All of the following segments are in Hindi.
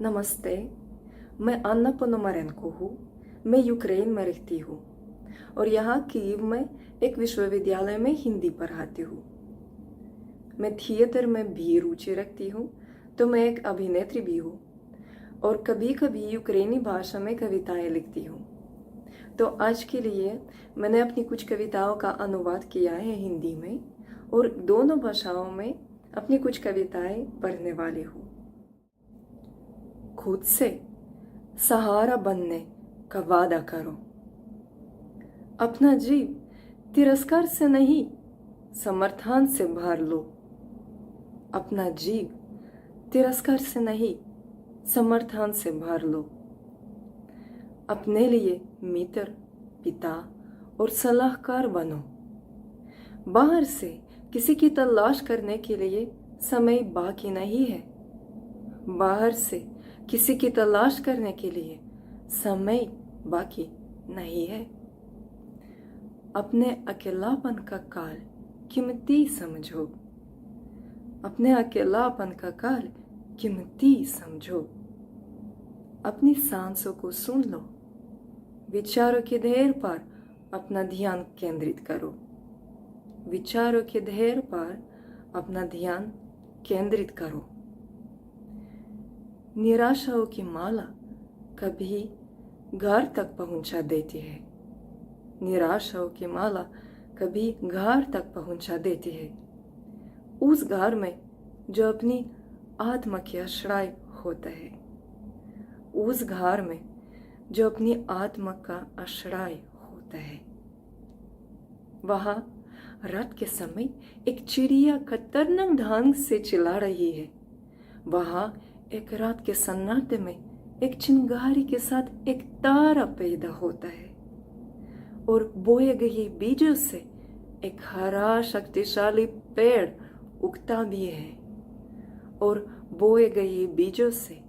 नमस्ते, मैं अन्ना पोनोमारेंको हूँ। मैं यूक्रेन में रहती हूँ और यहाँ कीव में एक विश्वविद्यालय में हिंदी पढ़ाती हूँ। मैं थिएटर में भी रुचि रखती हूँ, तो मैं एक अभिनेत्री भी हूँ और कभी कभी यूक्रेनी भाषा में कविताएं लिखती हूँ। तो आज के लिए मैंने अपनी कुछ कविताओं का अनुवाद किया है हिंदी में और दोनों भाषाओं में अपनी कुछ कविताएं पढ़ने वाली हूँ। खुद से सहारा बनने का वादा करो। अपना जीव तिरस्कार से नहीं, समर्थन से भर लो। अपना जीव तिरस्कार से नहीं, समर्थन से भर लो। अपने लिए मित्र, पिता और सलाहकार बनो। बाहर से किसी की तलाश करने के लिए समय बाकी नहीं है। बाहर से किसी की तलाश करने के लिए समय बाकी नहीं है। अपने अकेलापन का काल कीमती समझो। अपने अकेलापन का काल कीमती समझो। अपनी सांसों को सुन लो। विचारों के धैर्य पर अपना ध्यान केंद्रित करो। विचारों के धैर्य पर अपना ध्यान केंद्रित करो। निराशाओं की माला कभी घर तक पहुंचा देती है। निराशाओं की माला कभी घर तक पहुंचा देती है। उस घर में जो अपनी आत्मा के आश्रय होता है। उस घर में जो अपनी आत्मा का आश्रय होता है। वहां रात के समय एक चिड़िया खतरनाक ढंग से चिल्ला रही है। वहां एक रात के सन्नाटे में एक चिंगारी के साथ एक तारा पैदा होता है और बोए गए बीजों से एक हरा शक्तिशाली पेड़ उगता भी है। और बोए गए बीजों से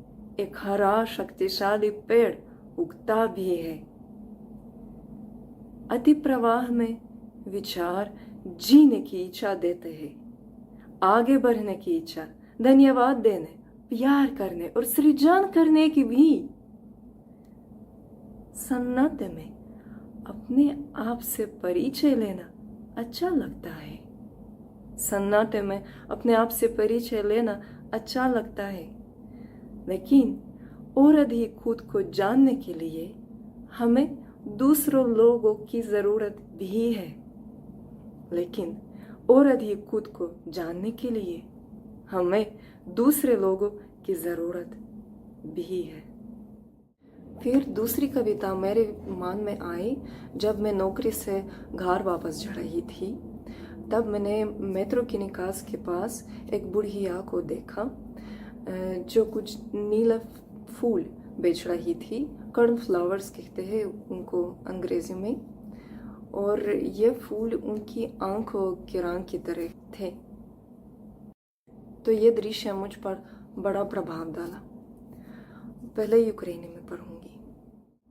एक हरा शक्तिशाली पेड़ उगता भी है। अति प्रवाह में विचार जीने की इच्छा देते हैं, आगे बढ़ने की इच्छा, धन्यवाद देने, प्यार करने और सृजन करने की भी। सन्नाटे में अपने आप से परिचय लेना अच्छा लगता है। सन्नाटे में अपने आप से परिचय लेना अच्छा लगता है, लेकिन और अधिक खुद को जानने के लिए हमें दूसरों लोगों की जरूरत भी है। लेकिन और अधिक खुद को जानने के लिए हमें दूसरे लोगों की जरूरत भी है। फिर दूसरी कविता मेरे मन में आई जब मैं नौकरी से घर वापस जा रही थी। तब मैंने मेट्रो के निकास के पास एक बुढ़िया को देखा जो कुछ नीला फूल बेच रही थी। कॉर्न फ्लावर्स कहते हैं उनको अंग्रेजी में। और ये फूल उनकी आंखों के रंग की तरह थे। तो ये दृश्य मुझ पर बड़ा प्रभाव डाला। पहले यूक्रेनी में पढ़ूंगी।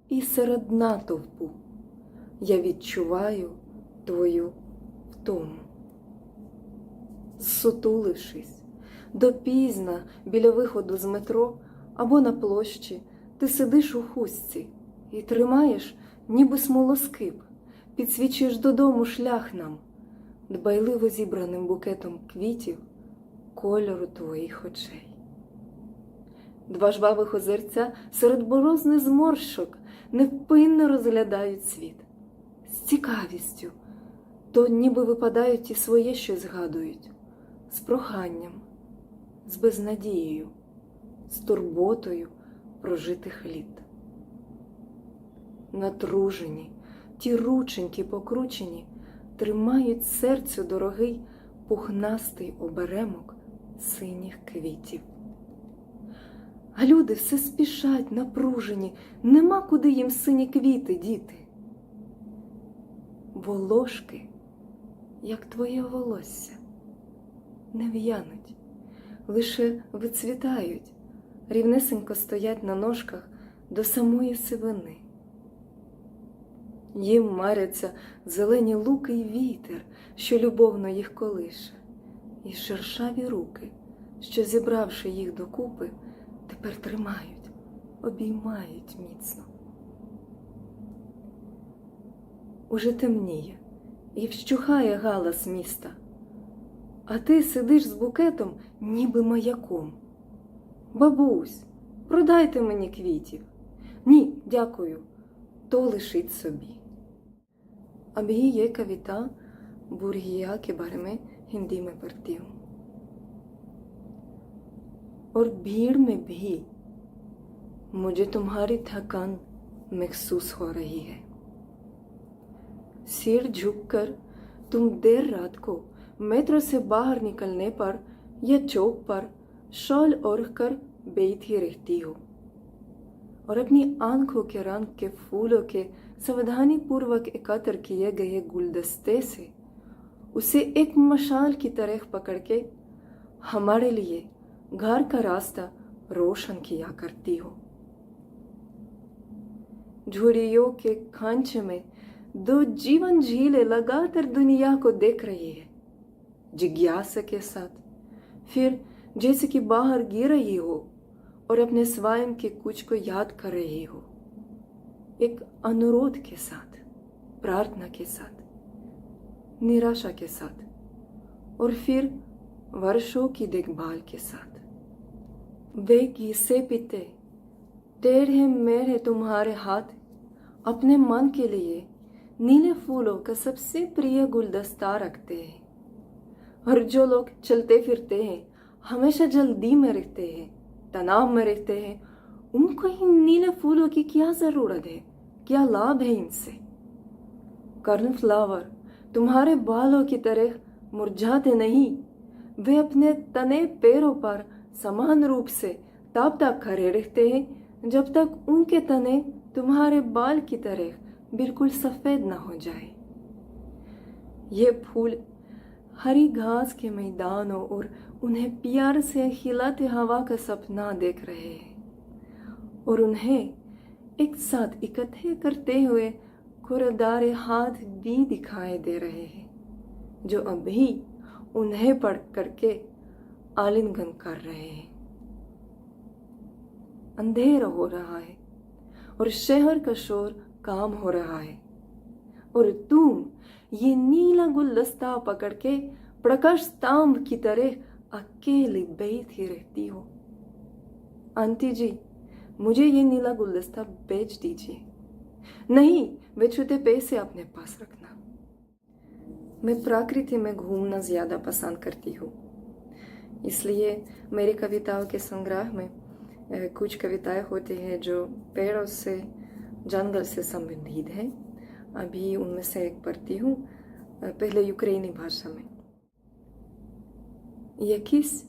І серед натовпу я відчуваю твою втому. Зсутулившись, допізна біля виходу з метро або на площі, ти сидиш у хустці і тримаєш, ніби смолоскип, підсвічуєш додому шлях нам, дбайливо зібраним букетом квітів кольору твоїх очей. Два жвавих озерця серед борозни зморщок невпинно розглядають світ. З цікавістю, то ніби випадають і своє щось згадують. З проханням, з безнадією, з турботою прожитих літ. Натружені, ті рученьки покручені, тримають серцю дорогий пухнастий оберемок синіх квітів. А люди все спішать, напружені, нема куди їм сині квіти діти. Волошки, як твоє волосся, не в'януть, лише вицвітають, рівнесенько стоять на ножках до самої сивини. Їм маряться зелені луки й вітер, що любовно їх колише, і шершаві руки, що, зібравши їх докупи, тепер тримають, обіймають міцно. Уже темніє і вщухає галас міста, а ти сидиш з букетом, ніби маяком. Бабусь, продайте мені квітів. Ні, дякую, то лишіть собі. अभी ये कविता बुरहिया के बारे में हिंदी में पढ़ती हूँ। और भीड़ में भी मुझे तुम्हारी थकान महसूस हो रही है। सिर झुककर तुम देर रात को मेट्रो से बाहर निकलने पर या चौक पर शॉल ओढ़कर बैठी रहती हो और अपनी आंखों के रंग के फूलों के सावधानी पूर्वक एकत्र किए गए गुलदस्ते से उसे एक मशाल की तरह पकड़ के हमारे लिए घर का रास्ता रोशन किया करती हो। झुर्रियों के खांचे में दो जीवन झीलें लगातार दुनिया को देख रही है, जिज्ञासा के साथ, फिर जैसे कि बाहर गिर रही हो और अपने स्वयं के कुछ को याद कर रही हो, एक अनुरोध के साथ, प्रार्थना के साथ, निराशा के साथ और फिर वर्षों की देखभाल के साथ। वे घिसे पीते टेढ़े मेढ़े तुम्हारे हाथ अपने मन के लिए नीले फूलों का सबसे प्रिय गुलदस्ता रखते हैं। और जो लोग चलते फिरते हैं, हमेशा जल्दी में रहते हैं, तनाव में रहते हैं, उनको इन नीले फूलों की क्या जरूरत है, क्या लाभ है इनसे। कर्नफ्लावर तुम्हारे बालों की तरह मुरझाते नहीं, वे अपने तने पैरों पर समान रूप से तब तक खड़े रहते हैं जब तक उनके तने तुम्हारे बाल की तरह बिल्कुल सफेद न हो जाए। ये फूल हरी घास के मैदानों और उन्हें प्यार से हिलाते हवा का सपना देख रहे हैं और उन्हें एक साथ इकट्ठे करते हुए खुरदारे हाथ भी दिखाई दे रहे हैं, जो अभी उन्हें पढ़ करके आलिंगन कर रहे हैं। अंधेरा हो रहा है और शहर का शोर काम हो रहा है और तुम ये नीला गुलदस्ता पकड़ के प्रकाश स्तंभ की तरह अकेले बैठी रहती हो। आंटी जी, मुझे ये नीला गुलदस्ता बेच दीजिए। नहीं, वे छूटे पैसे अपने पास रखना। मैं प्रकृति में घूमना ज्यादा पसंद करती हूँ, इसलिए मेरी कविताओं के संग्रह में कुछ कविताएं होती हैं जो पेड़ों से, जंगल से संबंधित है। अभी उनमें से एक पढ़ती हूँ, पहले यूक्रेनी भाषा में। Якісь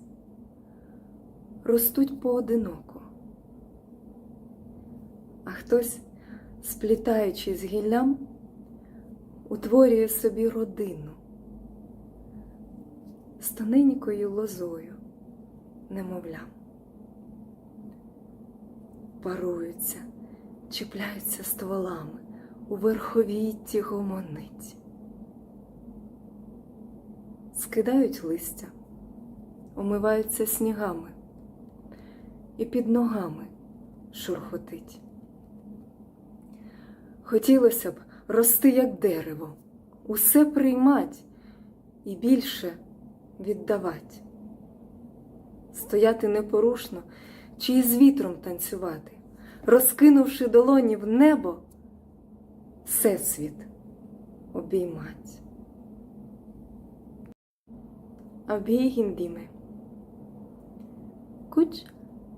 ростуть поодиноко, а хтось, сплітаючи з гіллям, утворює собі родину з тоненькою лозою, немовлям. Паруються, чіпляються стволами, у верховітті гомонить. Скидають листя, омиваються снігами, і під ногами шурхотить. Хотілося б рости, як дерево, усе приймать і більше віддавать. Стояти непорушно чи із вітром танцювати, розкинувши долоні в небо, всесвіт обіймать. अभी हिंदी में। कुछ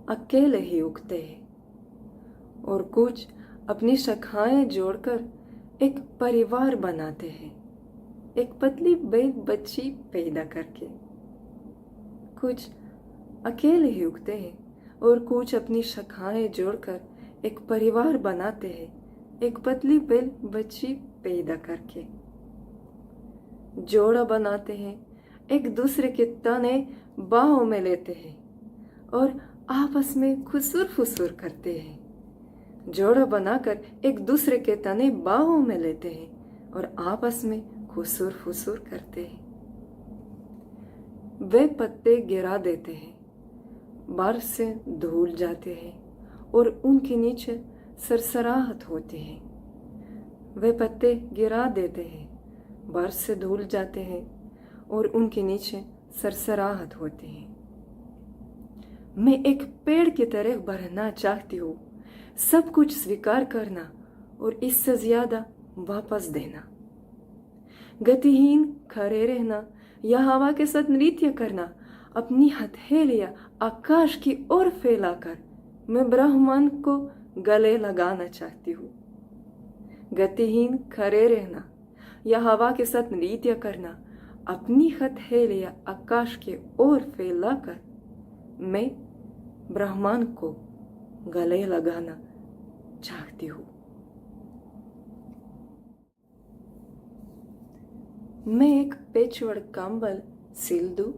अकेले ही उगते हैं और कुछ अपनी शाखाएं जोड़कर एक परिवार बनाते हैं, एक पतली बच्ची पैदा करके। कुछ अकेले ही उगते हैं और कुछ अपनी शाखाएं जोड़कर एक परिवार बनाते हैं, एक पतली बच्ची पैदा करके। जोड़ा बनाते हैं, एक दूसरे के तने बाहों में लेते हैं और आपस में खुसुर फुसुर करते हैं। जोड़ा बनाकर एक दूसरे के तने बाहों में लेते हैं और आपस में खुसुर फुसुर करते हैं। वे पत्ते गिरा देते हैं, बारिश से धुल जाते हैं और उनके नीचे सरसराहट होती है। वे पत्ते गिरा देते हैं, बारिश से धुल जाते हैं और उनके नीचे सरसराहट होती है। मैं एक पेड़ की तरह बढ़ना चाहती हूँ, सब कुछ स्वीकार करना और इससे ज्यादा वापस देना। गतिहीन खड़े रहना या हवा के साथ नृत्य करना, अपनी हथेलियां आकाश की ओर फैलाकर मैं ब्रह्मांड को गले लगाना चाहती हूँ। गतिहीन खड़े रहना या हवा के साथ नृत्य करना, अपनी हथेलियां आकाश की ओर फैलाकर मैं ब्रह्मांड को गले लगाना चाहती हूँ। मैं एक पेचवर्क कंबल सिल दूं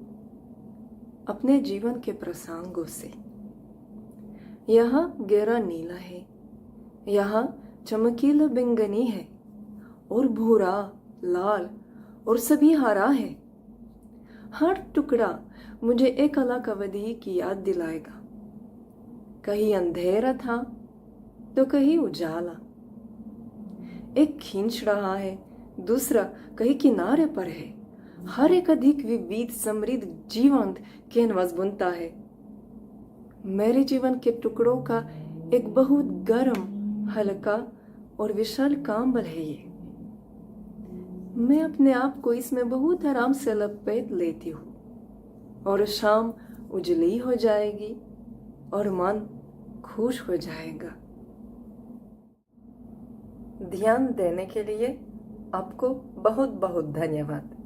अपने जीवन के प्रसंगों से। यहाँ गहरा नीला है, यहाँ चमकीला बैंगनी है और भूरा, लाल और सभी हरा है। हर टुकड़ा मुझे एक अलग अवधि की याद दिलाएगा। कहीं अंधेरा था तो कहीं उजाला। एक खींच रहा है, दूसरा कहीं किनारे पर है। हर एक अधिक विविध, समृद्ध, जीवंत कैनवास बुनता है। मेरे जीवन के टुकड़ों का एक बहुत गर्म, हल्का और विशाल कंबल है ये। मैं अपने आप को इसमें बहुत आराम से लपेट लेती हूँ और शाम उजली हो जाएगी और मन खुश हो जाएगा। ध्यान देने के लिए आपको बहुत बहुत धन्यवाद।